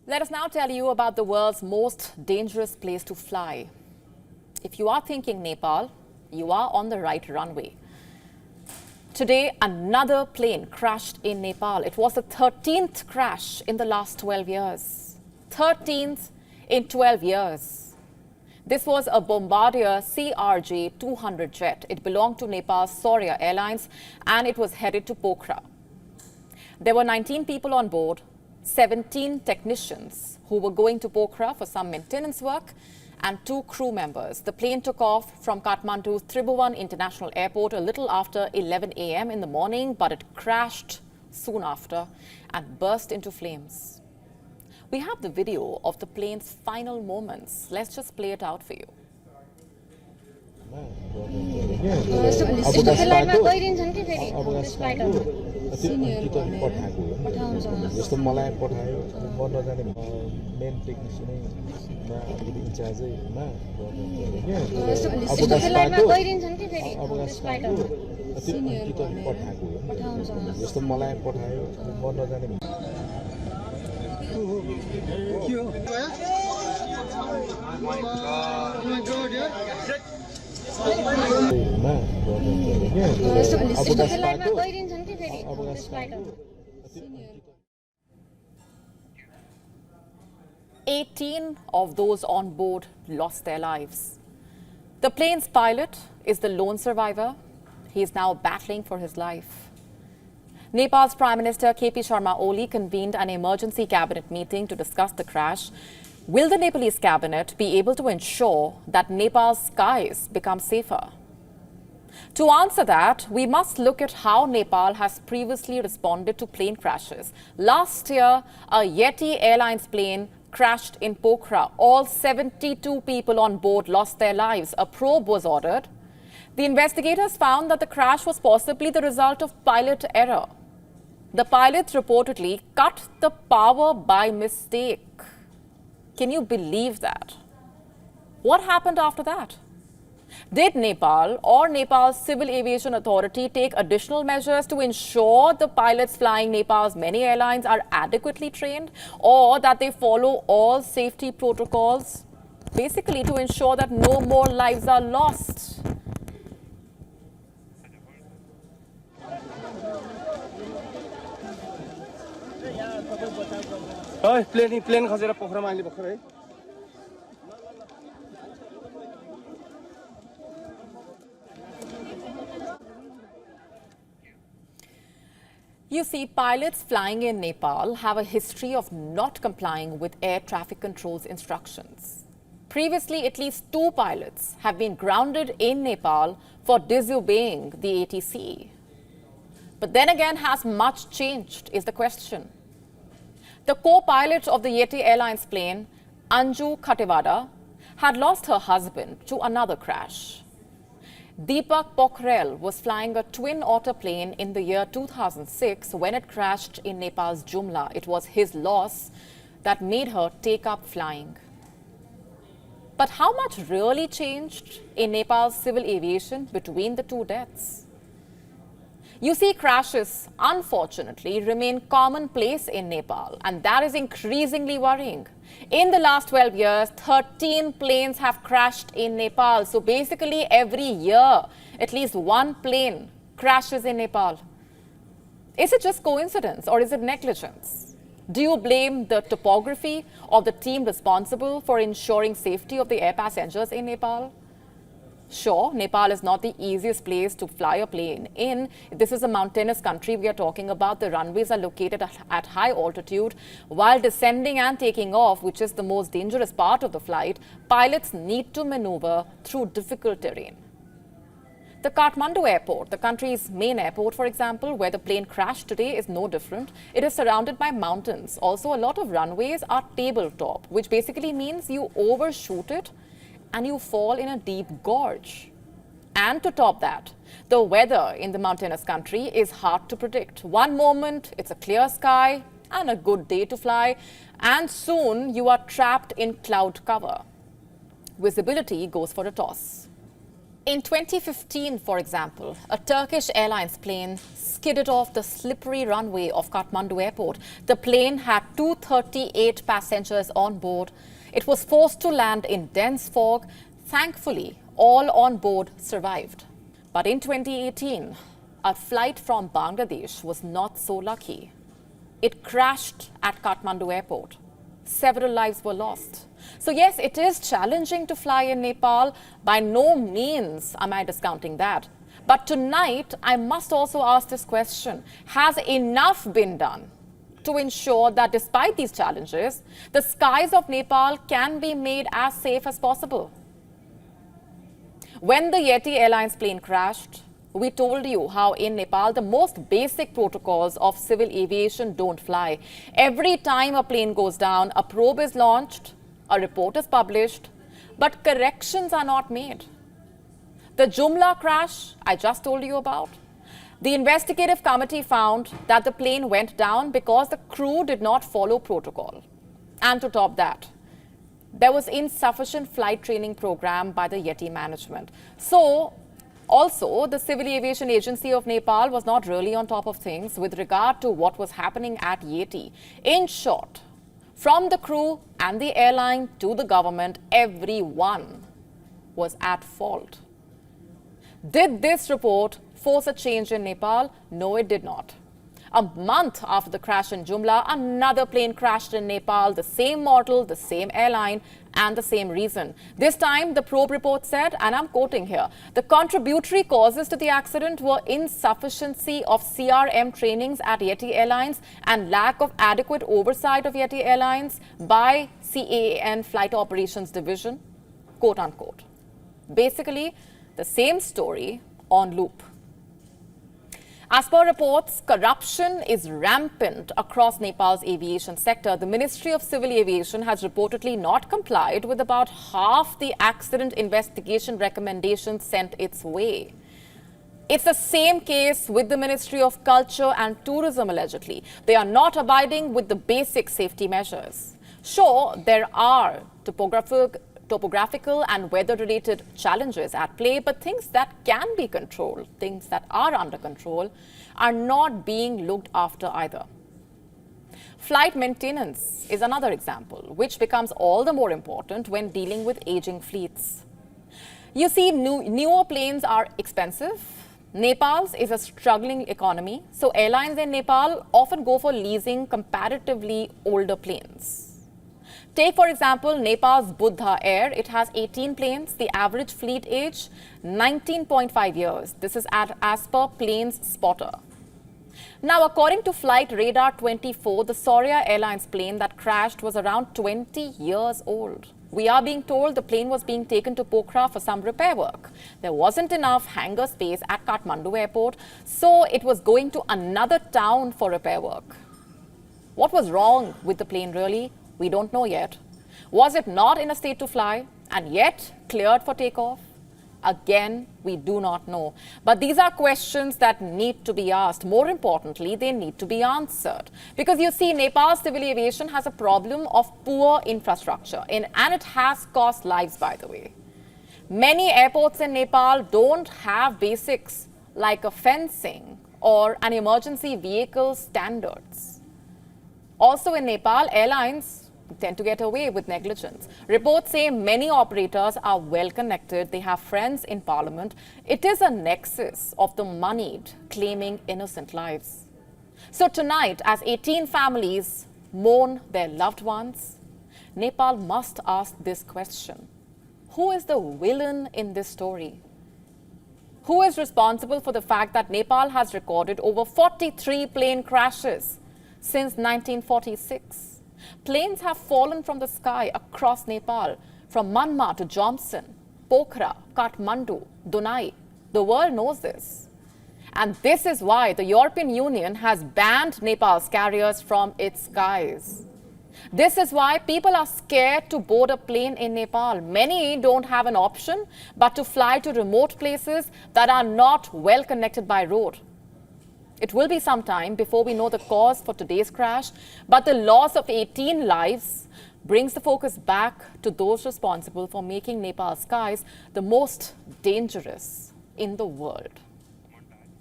Let us now tell you about the world's most dangerous place to fly. If you are thinking Nepal, you are on the right runway. Today, another plane crashed in Nepal. It was the 13th crash in the last 12 years. 13th in 12 years. This was a Bombardier CRJ-200 jet. It belonged to Nepal's Saurya Airlines and it was headed to Pokhara. There were 19 people on board, 17 technicians who were going to Pokhara for some maintenance work, and 2 crew members. The plane took off from Kathmandu's Tribhuvan International Airport a little after 11 a.m. in the morning, but it crashed soon after and burst into flames. We have the video of the plane's final moments. Let's just play it out for you. Eighteen of those on board lost their lives. The plane's pilot is the lone survivor. He is now battling for his life. Nepal's Prime Minister KP Sharma Oli convened an emergency cabinet meeting to discuss the crash. Will the Nepalese cabinet be able to ensure that Nepal's skies become safer? To answer that, we must look at how Nepal has previously responded to plane crashes. Last year, a Yeti Airlines plane crashed in Pokhara. All 72 people on board lost their lives. A probe was ordered. The investigators found that the crash was possibly the result of pilot error. The pilots reportedly cut the power by mistake. Can you believe that? What happened after that? Did Nepal or Nepal's Civil Aviation Authority take additional measures to ensure the pilots flying Nepal's many airlines are adequately trained, or that they follow all safety protocols, basically to ensure that no more lives are lost? Plane खसेर पोखरामा अहिले भर्खर है. You see, pilots flying in Nepal have a history of not complying with air traffic control's instructions. Previously, at least 2 pilots have been grounded in Nepal for disobeying the ATC. But then again, has much changed is the question. The co-pilot of the Yeti Airlines plane, Anju Khatewada, had lost her husband to another crash. Deepak Pokhrel was flying a twin-otter plane in the year 2006 when it crashed in Nepal's Jumla. It was his loss that made her take up flying. But how much really changed in Nepal's civil aviation between the 2 deaths? You see, crashes, unfortunately, remain commonplace in Nepal, and that is increasingly worrying. In the last 12 years, 13 planes have crashed in Nepal. So basically, every year, at least 1 plane crashes in Nepal. Is it just coincidence or is it negligence? Do you blame the topography of the team responsible for ensuring safety of the air passengers in Nepal? Sure, Nepal is not the easiest place to fly a plane in. This is a mountainous country we are talking about. The runways are located at high altitude. While descending and taking off, which is the most dangerous part of the flight, pilots need to maneuver through difficult terrain. The Kathmandu airport, the country's main airport, for example, where the plane crashed today, is no different. It is surrounded by mountains. Also, a lot of runways are tabletop, which basically means you overshoot it and you fall in a deep gorge. And to top that, the weather in the mountainous country is hard to predict. One moment, it's a clear sky and a good day to fly, and soon you are trapped in cloud cover. Visibility goes for a toss. In 2015, for example, a Turkish Airlines plane skidded off the slippery runway of Kathmandu airport. The plane had 238 passengers on board. It was forced to land in dense fog. Thankfully, all on board survived. But in 2018, a flight from Bangladesh was not so lucky. It crashed at Kathmandu airport. Several lives were lost. So yes, it is challenging to fly in Nepal. By no means am I discounting that. But tonight, I must also ask this question. Has enough been done to ensure that despite these challenges, the skies of Nepal can be made as safe as possible? When the Yeti Airlines plane crashed, we told you how in Nepal, the most basic protocols of civil aviation don't fly. Every time a plane goes down, a probe is launched, a report is published, but corrections are not made. The Jumla crash I just told you about, the investigative committee found that the plane went down because the crew did not follow protocol. And to top that, there was insufficient flight training program by the Yeti management. So, also, the Civil Aviation Agency of Nepal was not really on top of things with regard to what was happening at Yeti. In short, from the crew and the airline to the government, everyone was at fault. Did this report force a change in Nepal? No, it did not. A month after the crash in Jumla, another plane crashed in Nepal, the same model, the same airline, and the same reason. This time, the probe report said, and I'm quoting here, the contributory causes to the accident were insufficiency of CRM trainings at Yeti Airlines and lack of adequate oversight of Yeti Airlines by CAAN Flight Operations Division, quote unquote. Basically, the same story on loop. As per reports, corruption is rampant across Nepal's aviation sector. The Ministry of Civil Aviation has reportedly not complied with about half the accident investigation recommendations sent its way. It's the same case with the Ministry of Culture and Tourism, allegedly. They are not abiding with the basic safety measures. Sure, there are topographical and weather-related challenges at play, but things that can be controlled, things that are under control, are not being looked after either. Flight maintenance is another example, which becomes all the more important when dealing with aging fleets. You see, newer planes are expensive. Nepal's is a struggling economy, so airlines in Nepal often go for leasing comparatively older planes. Take, for example, Nepal's Buddha Air. It has 18 planes. The average fleet age, 19.5 years. This is as per Planes Spotter. Now, according to Flight Radar 24, the Saurya Airlines plane that crashed was around 20 years old. We are being told the plane was being taken to Pokhara for some repair work. There wasn't enough hangar space at Kathmandu airport, so it was going to another town for repair work. What was wrong with the plane really? We don't know yet. Was it not in a state to fly and yet cleared for takeoff? Again, we do not know. But these are questions that need to be asked. More importantly, they need to be answered. Because you see, Nepal's civil aviation has a problem of poor infrastructure, and it has cost lives, by the way. Many airports in Nepal don't have basics like a fencing or an emergency vehicle standards. Also in Nepal, airlines tend to get away with negligence. Reports say many operators are well connected. They have friends in parliament. It is a nexus of the moneyed claiming innocent lives. So tonight, as 18 families mourn their loved ones, Nepal must ask this question. Who is the villain in this story? Who is responsible for the fact that Nepal has recorded over 43 plane crashes since 1946? Planes have fallen from the sky across Nepal, from Manma to Jomson, Pokhara, Kathmandu, Dunai. The world knows this. And this is why the European Union has banned Nepal's carriers from its skies. This is why people are scared to board a plane in Nepal. Many don't have an option but to fly to remote places that are not well connected by road. It will be some time before we know the cause for today's crash, but the loss of 18 lives brings the focus back to those responsible for making Nepal's skies the most dangerous in the world.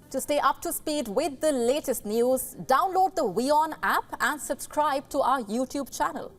To stay up to speed with the latest news, download the WION app and subscribe to our YouTube channel.